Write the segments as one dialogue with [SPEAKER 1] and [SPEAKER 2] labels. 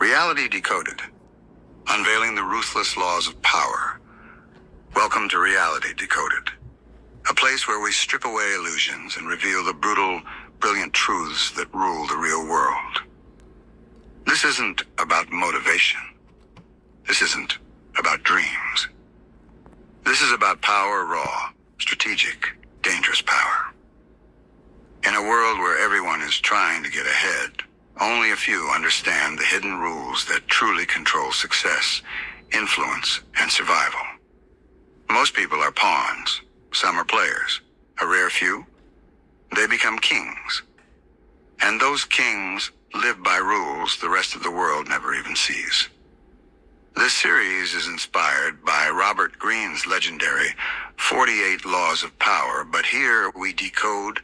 [SPEAKER 1] Reality Decoded, unveiling the ruthless laws of power. Welcome to Reality Decoded, a place where we strip away illusions and reveal the brutal, brilliant truths that rule the real world. This isn't about motivation. This isn't about dreams. This is about power raw, strategic, dangerous power. In a world where everyone is trying to get ahead, only a few understand the hidden rules that truly control success, influence, and survival. Most people are pawns. Some are players. A rare few, they become kings. And those kings live by rules the rest of the world never even sees. This series is inspired by Robert Greene's legendary 48 Laws of Power, but here we decode,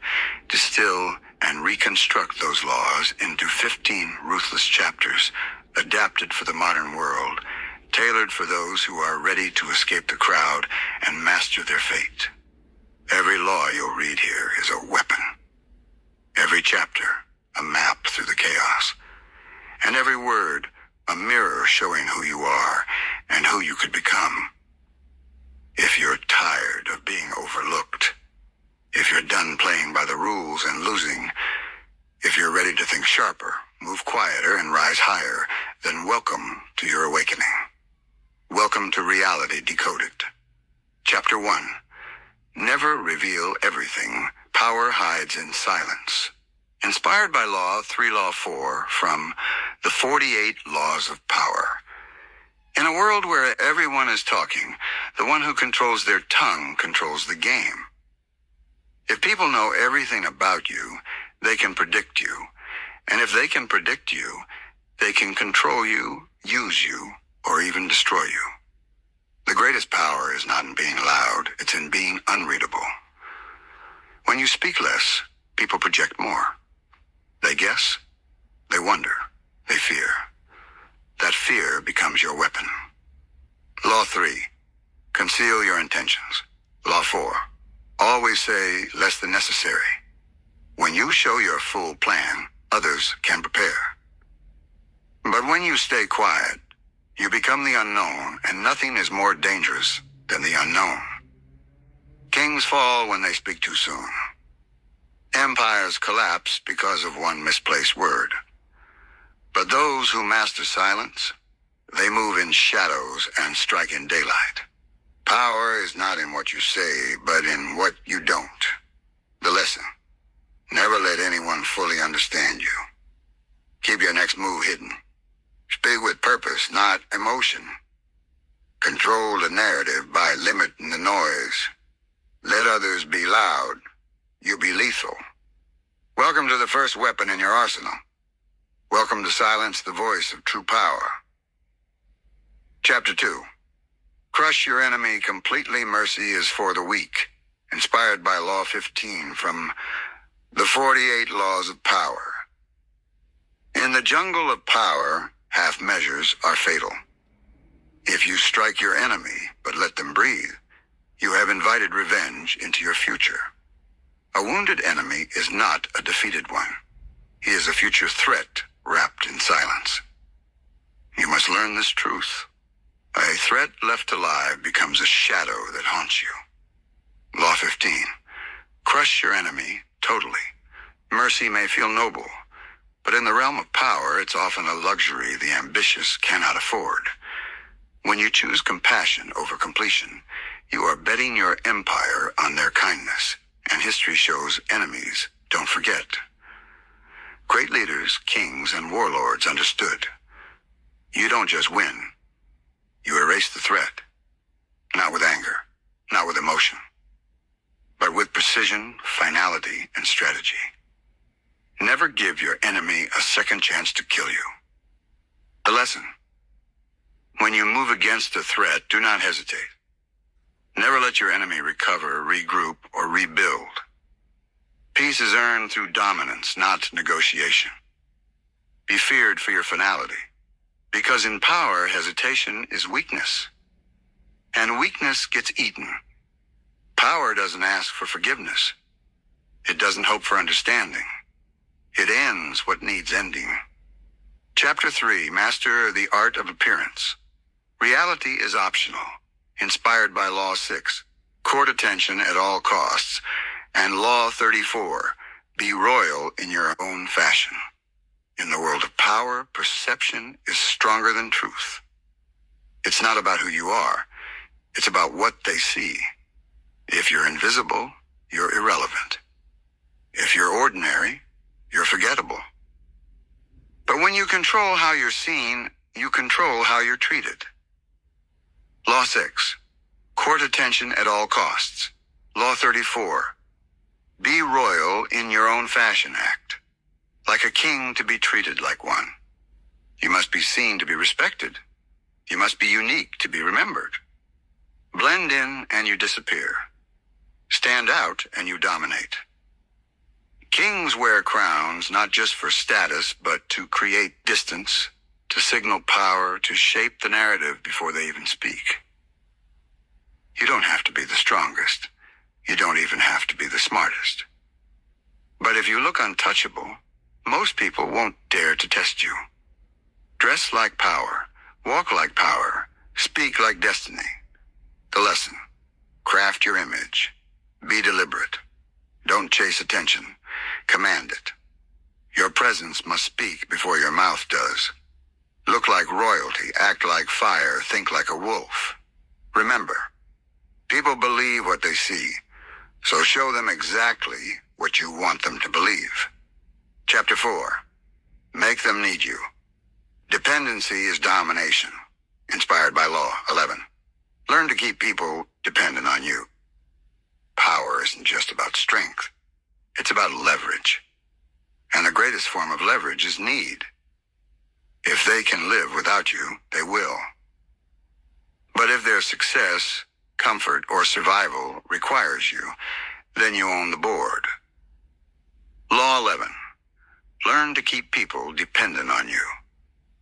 [SPEAKER 1] distill, and reconstruct those laws into 15 ruthless chapters, adapted for the modern world, tailored for those who are ready to escape the crowd and master their fate. Every law you'll read here is a weapon. Every chapter, a map through the chaos. And every word, a mirror showing who you are and who you could become. If you're tired of being overlooked, if you're done playing by the rules and losing, if you're ready to think sharper, move quieter, and rise higher, then welcome to your awakening. Welcome to Reality Decoded. Chapter 1. Never reveal everything. Power hides in silence. Inspired by Law 3, Law 4 from the 48 Laws of Power. In a world where everyone is talking, the one who controls their tongue controls the game. If people know everything about you, they can predict you. And if they can predict you, they can control you, use you, or even destroy you. The greatest power is not in being loud, it's in being unreadable. When you speak less, people project more. They guess, they wonder, they fear. That fear becomes your weapon. Law 3, conceal your intentions. Law 4, always say less than necessary. When you show your full plan, others can prepare. But when you stay quiet, you become the unknown, and nothing is more dangerous than the unknown. Kings fall when they speak too soon. Empires collapse because of one misplaced word. But those who master silence, they move in shadows and strike in daylight. Power is not in what you say, but in what you don't. The lesson: never let anyone fully understand you. Keep your next move hidden. Speak with purpose, not emotion. Control the narrative by limiting the noise. Let others be loud. You'll be lethal. Welcome to the first weapon in your arsenal. Welcome to silence the voice of true power. Chapter 2. Crush your enemy completely. Mercy is for the weak. Inspired by Law 15 from the 48 Laws of Power. In the jungle of power, half measures are fatal. If you strike your enemy but let them breathe, you have invited revenge into your future. A wounded enemy is not a defeated one. He is a future threat wrapped in silence. You must learn this truth. A threat left alive becomes a shadow that haunts you. Law 15. Crush your enemy totally. Mercy may feel noble, but in the realm of power, it's often a luxury the ambitious cannot afford. When you choose compassion over completion, you are betting your empire on their kindness, and history shows enemies don't forget. Great leaders, kings, and warlords understood. You don't just win. You erase the threat. Not with anger, not with emotion, but with precision, finality, and strategy. Never give your enemy a second chance to kill you. The lesson: when you move against a threat, do not hesitate. Never let your enemy recover, regroup, or rebuild. Peace is earned through dominance, not negotiation. Be feared for your finality, because in power, hesitation is weakness. And weakness gets eaten. Power doesn't ask for forgiveness. It doesn't hope for understanding. It ends what needs ending. Chapter 3, Master the Art of Appearance. Reality is optional. Inspired by Law 6, court attention at all costs. And Law 34, be royal in your own fashion. In the world of power, perception is stronger than truth. It's not about who you are. It's about what they see. If you're invisible, you're irrelevant. If you're ordinary, you're forgettable. But when you control how you're seen, you control how you're treated. Law 6, court attention at all costs. Law 34, be royal in your own fashion. Act like a king to be treated like one. You must be seen to be respected. You must be unique to be remembered. Blend in and you disappear. Stand out and you dominate. Kings wear crowns not just for status, but to create distance, to signal power, to shape the narrative before they even speak. You don't have to be the strongest. You don't even have to be the smartest. But if you look untouchable, most people won't dare to test you. Dress like power, walk like power, speak like destiny. The lesson: craft your image. Be deliberate. Don't chase attention. Command it. Your presence must speak before your mouth does. Look like royalty, act like fire, think like a wolf. Remember, people believe what they see, so show them exactly what you want them to believe. Chapter 4, make them need you. Dependency is domination. Inspired by Law 11. Learn to keep people dependent on you. Power isn't just about strength. It's about leverage. And the greatest form of leverage is need. If they can live without you, they will. But if their success, comfort, or survival requires you, then you own the board. Law 11. Learn to keep people dependent on you.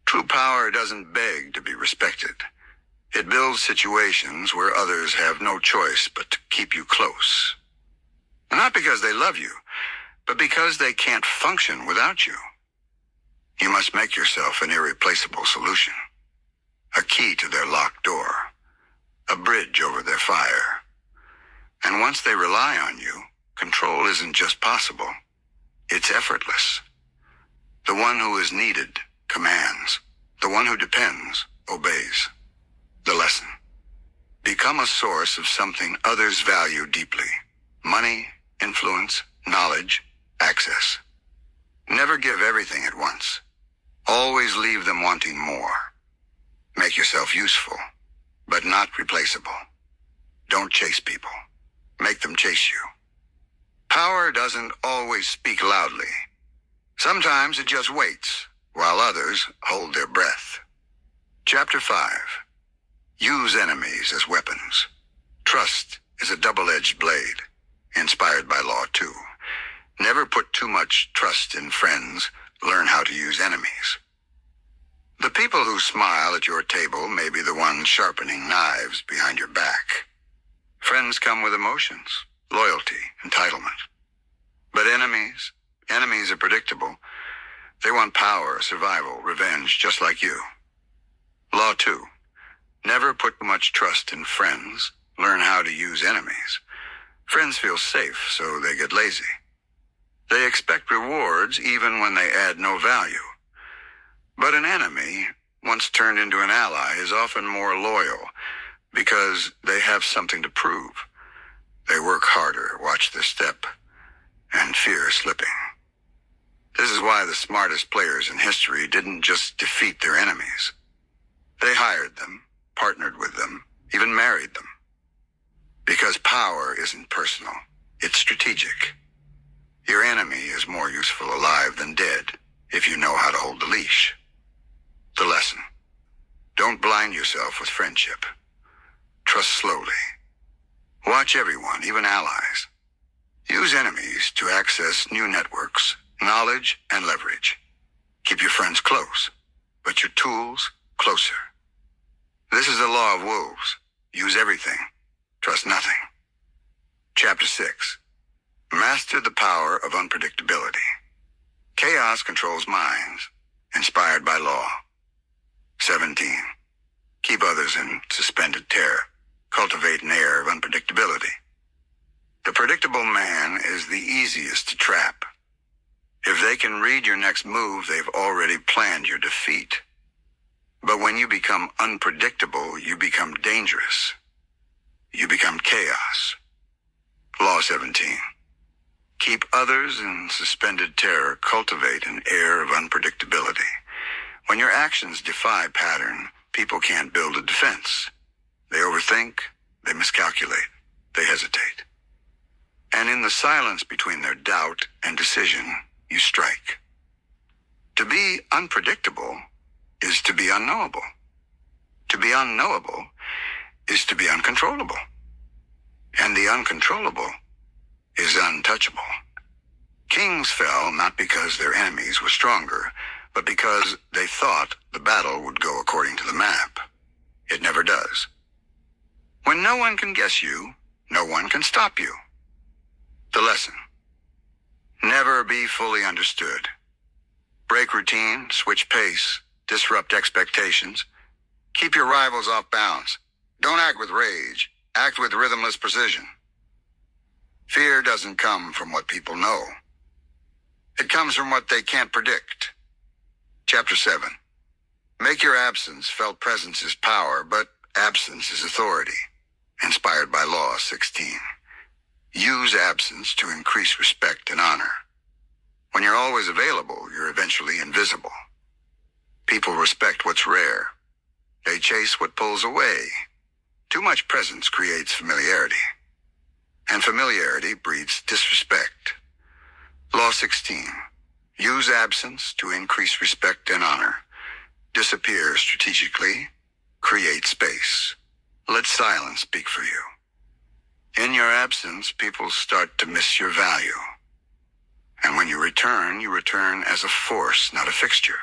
[SPEAKER 1] True power doesn't beg to be respected. It builds situations where others have no choice but to keep you close. Not because they love you, but because they can't function without you. You must make yourself an irreplaceable solution. A key to their locked door. A bridge over their fire. And once they rely on you, control isn't just possible. It's effortless. The one who is needed commands. The one who depends obeys. The lesson: become a source of something others value deeply. Money, influence, knowledge, access. Never give everything at once. Always leave them wanting more. Make yourself useful, but not replaceable. Don't chase people. Make them chase you. Power doesn't always speak loudly. Sometimes it just waits, while others hold their breath. Chapter 5. Use enemies as weapons. Trust is a double-edged blade. Inspired by Law 2. Never put too much trust in friends. Learn how to use enemies. The people who smile at your table may be the ones sharpening knives behind your back. Friends come with emotions, loyalty, entitlement. But enemies are predictable. They want power, survival, revenge, just like you. Law 2. Never put too much trust in friends. Learn how to use enemies. Friends feel safe, so they get lazy. They expect rewards even when they add no value. But an enemy, once turned into an ally, is often more loyal because they have something to prove. They work harder, watch their step, and fear slipping. This is why the smartest players in history didn't just defeat their enemies. They hired them, partnered with them, even married them. Because power isn't personal, it's strategic. Your enemy is more useful alive than dead if you know how to hold the leash. The lesson: don't blind yourself with friendship. Trust slowly. Watch everyone, even allies. Use enemies to access new networks, knowledge, and leverage. Keep your friends close, but your tools closer. This is the law of wolves. Use everything. Trust nothing. Chapter 6. Master the power of unpredictability. Chaos controls minds, inspired by law. 17. Keep others in suspended terror. Cultivate an air of unpredictability. The predictable man is the easiest to trap. If they can read your next move, they've already planned your defeat. But when you become unpredictable, you become dangerous. You become chaos. Law 17. Keep others in suspended terror. Cultivate an air of unpredictability. When your actions defy pattern, people can't build a defense. They overthink, they miscalculate, they hesitate. And in the silence between their doubt and decision, you strike. To be unpredictable is to be unknowable. To be unknowable is to be uncontrollable. And the uncontrollable is untouchable. Kings fell not because their enemies were stronger, but because they thought the battle would go according to the map. It never does. When no one can guess you, no one can stop you. The lesson: never be fully understood. Break routine, switch pace, disrupt expectations. Keep your rivals off balance. Don't act with rage. Act with rhythmless precision. Fear doesn't come from what people know. It comes from what they can't predict. Chapter 7. Make your absence felt. Presence is power, but absence is authority. Inspired by Law 16. Use absence to increase respect and honor. When you're always available, you're eventually invisible. People respect what's rare. They chase what pulls away. Too much presence creates familiarity. And familiarity breeds disrespect. Law 16. Use absence to increase respect and honor. Disappear strategically. Create space. Let silence speak for you. In your absence, people start to miss your value. And when you return as a force, not a fixture.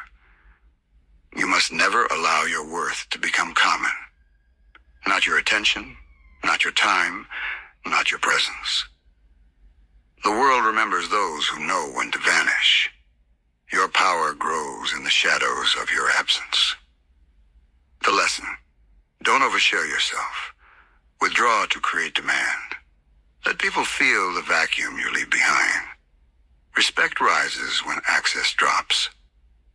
[SPEAKER 1] You must never allow your worth to become common. Not your attention, not your time, not your presence. The world remembers those who know when to vanish. Your power grows in the shadows of your absence. The lesson: don't overshare yourself. Withdraw to create demand. Let people feel the vacuum you leave behind. Respect rises when access drops.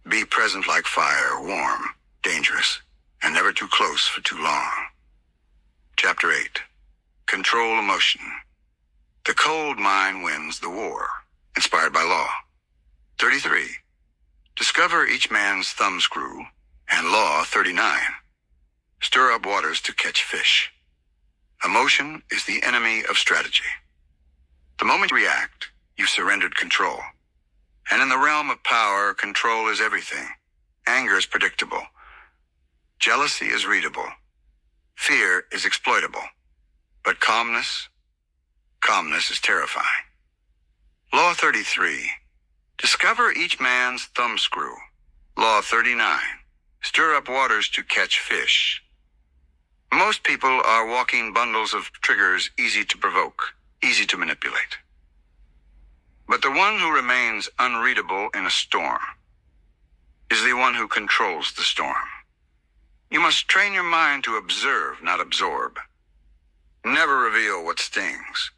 [SPEAKER 1] Be present like fire, warm, dangerous, and never too close for too long. Chapter 8. Control emotion. The cold mind wins the war. Inspired by Law. 33. Discover each man's thumbscrew. And Law 39. Stir up waters to catch fish. Emotion is the enemy of strategy. The moment you react, you've surrendered control. And in the realm of power, control is everything. Anger is predictable. Jealousy is readable. Fear is exploitable. But calmness is terrifying. Law 33. Discover each man's thumbscrew. Law 39. Stir up waters to catch fish. Most people are walking bundles of triggers, easy to provoke, easy to manipulate. But the one who remains unreadable in a storm is the one who controls the storm. You must train your mind to observe, not absorb. Never reveal what stings.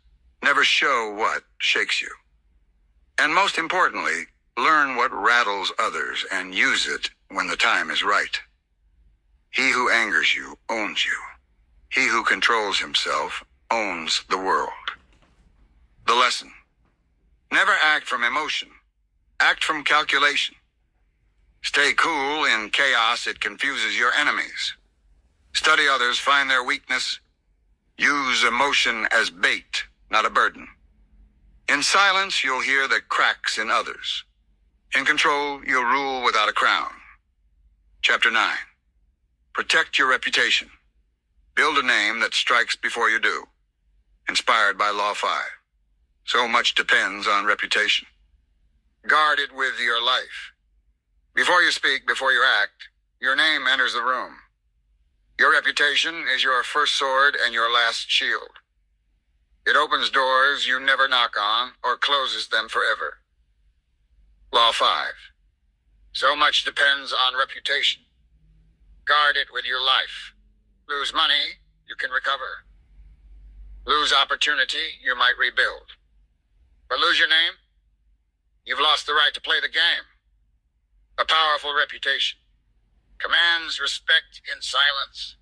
[SPEAKER 1] Never show what shakes you. And most importantly, learn what rattles others and use it when the time is right. He who angers you owns you. He who controls himself owns the world. The lesson: never act from emotion. Act from calculation. Stay cool in chaos. It confuses your enemies. Study others, find their weakness. Use emotion as bait, not a burden. In silence, you'll hear the cracks in others. In control, you'll rule without a crown. Chapter 9. Protect your reputation. Build a name that strikes before you do. Inspired by Law 5. So much depends on reputation. Guard it with your life. Before you speak, before you act, your name enters the room. Your reputation is your first sword and your last shield. It opens doors you never knock on or closes them forever. Law 5.
[SPEAKER 2] So much depends on reputation. Guard it with your life. Lose money, you can recover. Lose opportunity, you might rebuild. But lose your name, you've lost the right to play the game. A powerful reputation commands respect in silence.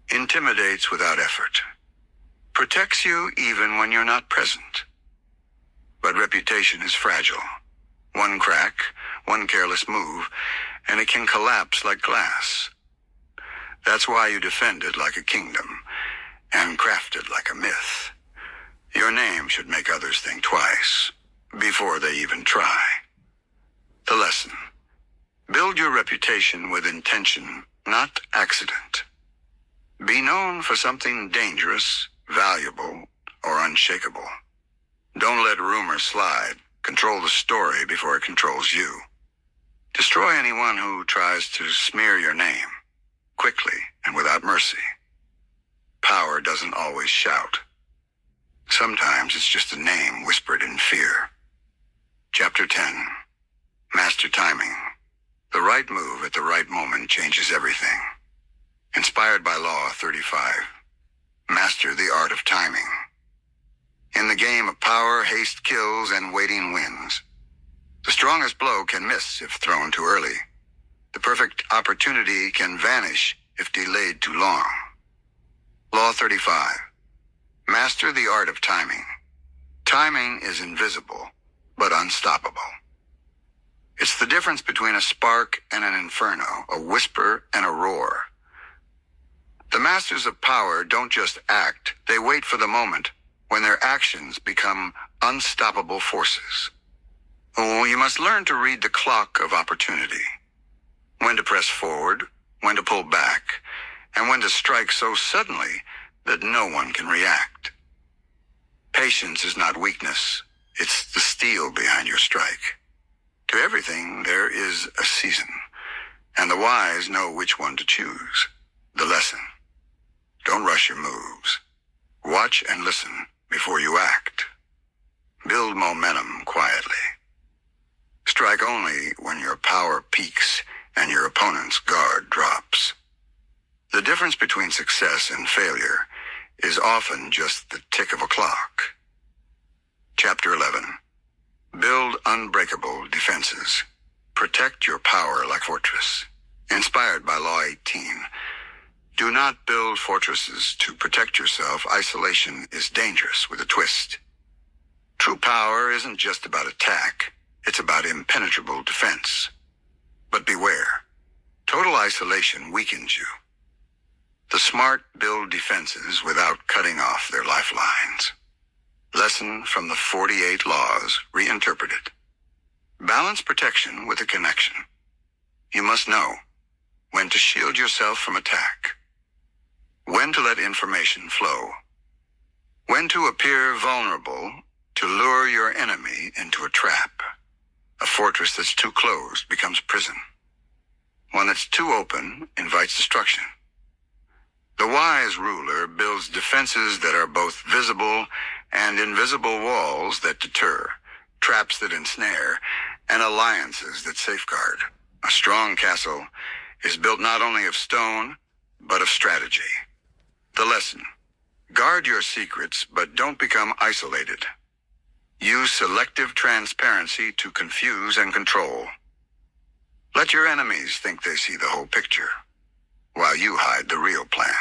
[SPEAKER 1] Intimidates without effort. Protects you even when you're not present. But reputation is fragile. One crack, one careless move, and it can collapse like glass. That's why you defend it like a kingdom, and craft it like a myth. Your name should make others think twice, before they even try. The lesson. Build your reputation with intention, not accident. Be known for something dangerous, valuable, or unshakable. Don't let rumor slide. Control the story before it controls you. Destroy anyone who tries to smear your name, quickly and without mercy. Power doesn't always shout. Sometimes it's just a name whispered in fear. Chapter 10. Master Timing. The right move at the right moment changes everything. Inspired by Law 35. Master the art of timing. In the game of power, haste kills and waiting wins. The strongest blow can miss if thrown too early. The perfect opportunity can vanish if delayed too long. Law 35. Master the art of timing. Timing is invisible, but unstoppable. It's the difference between a spark and an inferno, a whisper and a roar. The masters of power don't just act, they wait for the moment when their actions become unstoppable forces. Oh, you must learn to read the clock of opportunity. When to press forward, when to pull back, and when to strike so suddenly that no one can react. Patience is not weakness, it's the steel behind your strike. To everything there is a season, and the wise know which one to choose. The lesson. Don't rush your moves. Watch and listen before you act. Build momentum quietly. Strike only when your power peaks and your opponent's guard drops. The difference between success and failure is often just the tick of a clock. Chapter 11. Build unbreakable defenses. Protect your power like fortress. Inspired by Law 18. Do not build fortresses to protect yourself. Isolation is dangerous with a twist. True power isn't just about attack. It's about impenetrable defense. But beware. Total isolation weakens you. The smart build defenses without cutting off their lifelines. Lesson from the 48 Laws reinterpreted. Balance protection with a connection. You must know when to shield yourself from attack, when to let information flow, when to appear vulnerable to lure your enemy into a trap. A fortress that's too closed becomes prison. One that's too open invites destruction. The wise ruler builds defenses that are both visible and invisible walls that deter, traps that ensnare, and alliances that safeguard. A strong castle is built not only of stone, but of strategy. The lesson. Guard your secrets, but don't become isolated. Use selective transparency to confuse and control. Let your enemies think they see the whole picture, while you hide the real plan.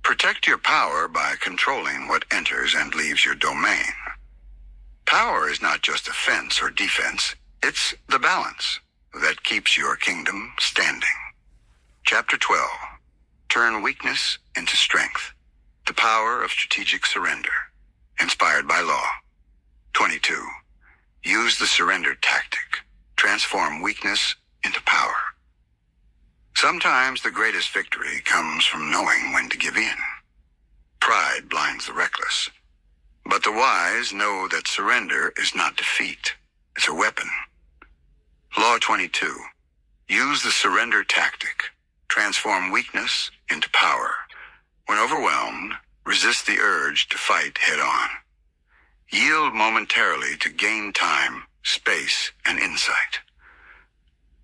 [SPEAKER 1] Protect your power by controlling what enters and leaves your domain. Power is not just offense or defense, it's the balance that keeps your kingdom standing. Chapter 12. Turn weakness into strength. The power of strategic surrender. Inspired by Law. 22. Use the surrender tactic. Transform weakness into power. Sometimes the greatest victory comes from knowing when to give in. Pride blinds the reckless. But the wise know that surrender is not defeat. It's a weapon. Law 22. Use the surrender tactic. Transform weakness into power. When overwhelmed, resist the urge to fight head-on. Yield momentarily to gain time, space, and insight.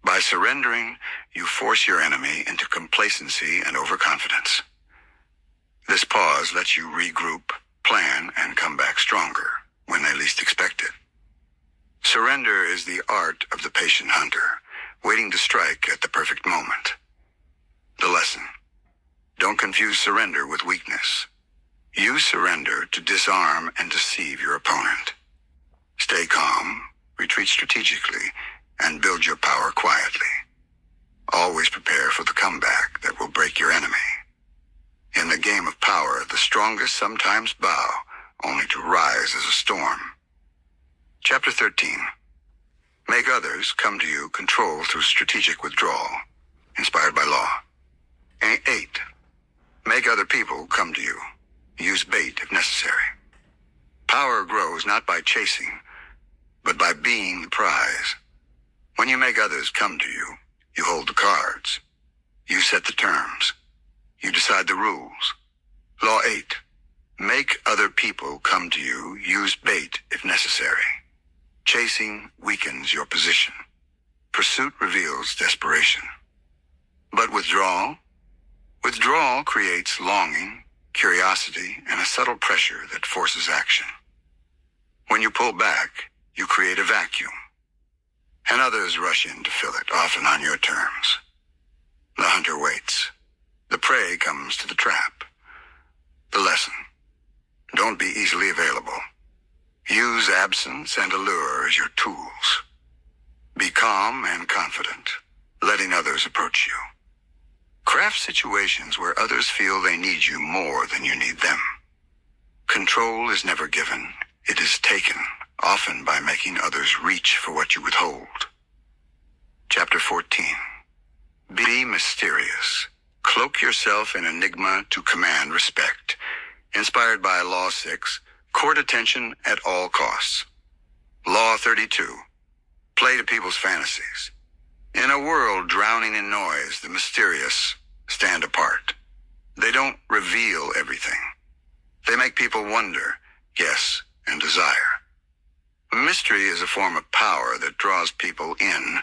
[SPEAKER 1] By surrendering, you force your enemy into complacency and overconfidence. This pause lets you regroup, plan, and come back stronger when they least expect it. Surrender is the art of the patient hunter, waiting to strike at the perfect moment. The lesson: don't confuse surrender with weakness. Use surrender to disarm and deceive your opponent. Stay calm, retreat strategically, and build your power quietly. Always prepare for the comeback that will break your enemy. In the game of power, the strongest sometimes bow, only to rise as a storm. Chapter 13. Make others come to you control through strategic withdrawal, inspired by law. 8. Make other people come to you. Use bait if necessary. Power grows not by chasing, but by being the prize. When you make others come to you, you hold the cards. You set the terms. You decide the rules. Law 8. Make other people come to you. Use bait if necessary. Chasing weakens your position. Pursuit reveals desperation. But withdrawal? Withdrawal creates longing, curiosity, and a subtle pressure that forces action. When you pull back, you create a vacuum, and others rush in to fill it, often on your terms. The hunter waits. The prey comes to the trap. The lesson: don't be easily available. Use absence and allure as your tools. Be calm and confident, letting others approach you. Craft situations where others feel they need you more than you need them. Control is never given, it is taken, often by making others reach for what you withhold. Chapter 14. Be mysterious. Cloak yourself in enigma to command respect. Inspired by Law 6, court attention at all costs. Law 32. Play to people's fantasies. In a world drowning in noise, the mysterious stand apart. They don't reveal everything. They make people wonder, guess, and desire. Mystery is a form of power that draws people in,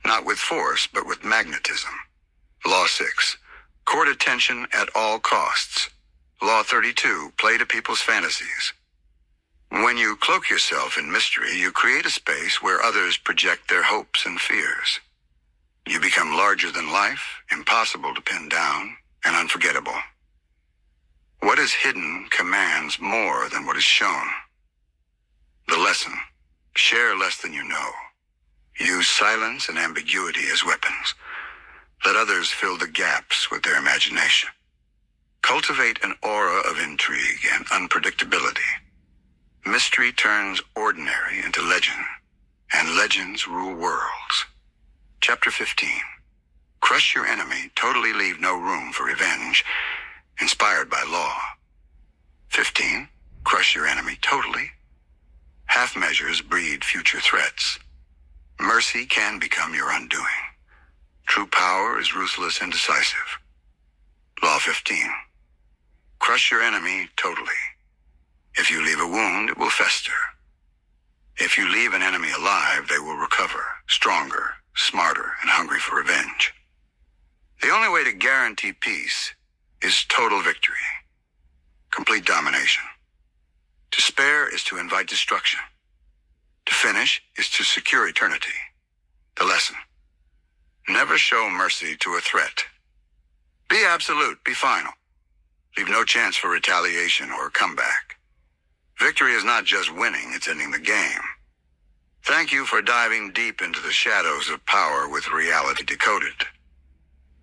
[SPEAKER 1] not with force, but with magnetism. Law 6. Court attention at all costs. Law 32. Play to people's fantasies. When you cloak yourself in mystery, you create a space where others project their hopes and fears. You become larger than life, impossible to pin down, and unforgettable. What is hidden commands more than what is shown. The lesson: share less than you know. Use silence and ambiguity as weapons. Let others fill the gaps with their imagination. Cultivate an aura of intrigue and unpredictability. Mystery turns ordinary into legend, and legends rule worlds. Chapter 15. Crush your enemy, totally leave no room for revenge. Inspired by law. 15. Crush your enemy totally. Half measures breed future threats. Mercy can become your undoing. True power is ruthless and decisive. Law 15. Crush your enemy totally. If you leave a wound, it will fester. If you leave an enemy alive, they will recover, stronger, smarter, and hungry for revenge. The only way to guarantee peace is total victory, complete domination. To spare is to invite destruction. To finish is to secure eternity. The lesson: never show mercy to a threat. Be absolute, be final. Leave no chance for retaliation or comeback. Victory is not just winning, it's ending the game. Thank you for diving deep into the shadows of power with Reality Decoded.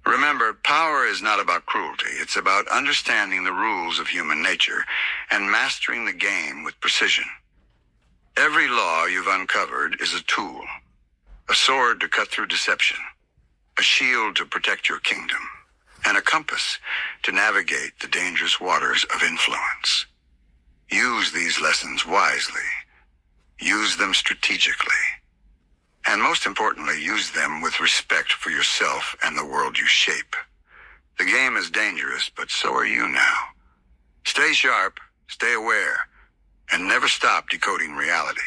[SPEAKER 1] Remember, power is not about cruelty. It's about understanding the rules of human nature and mastering the game with precision. Every law you've uncovered is a tool, a sword to cut through deception, a shield to protect your kingdom, and a compass to navigate the dangerous waters of influence. Use these lessons wisely. Use them strategically. And most importantly, use them with respect for yourself and the world you shape. The game is dangerous, but so are you now. Stay sharp, stay aware, and never stop decoding reality.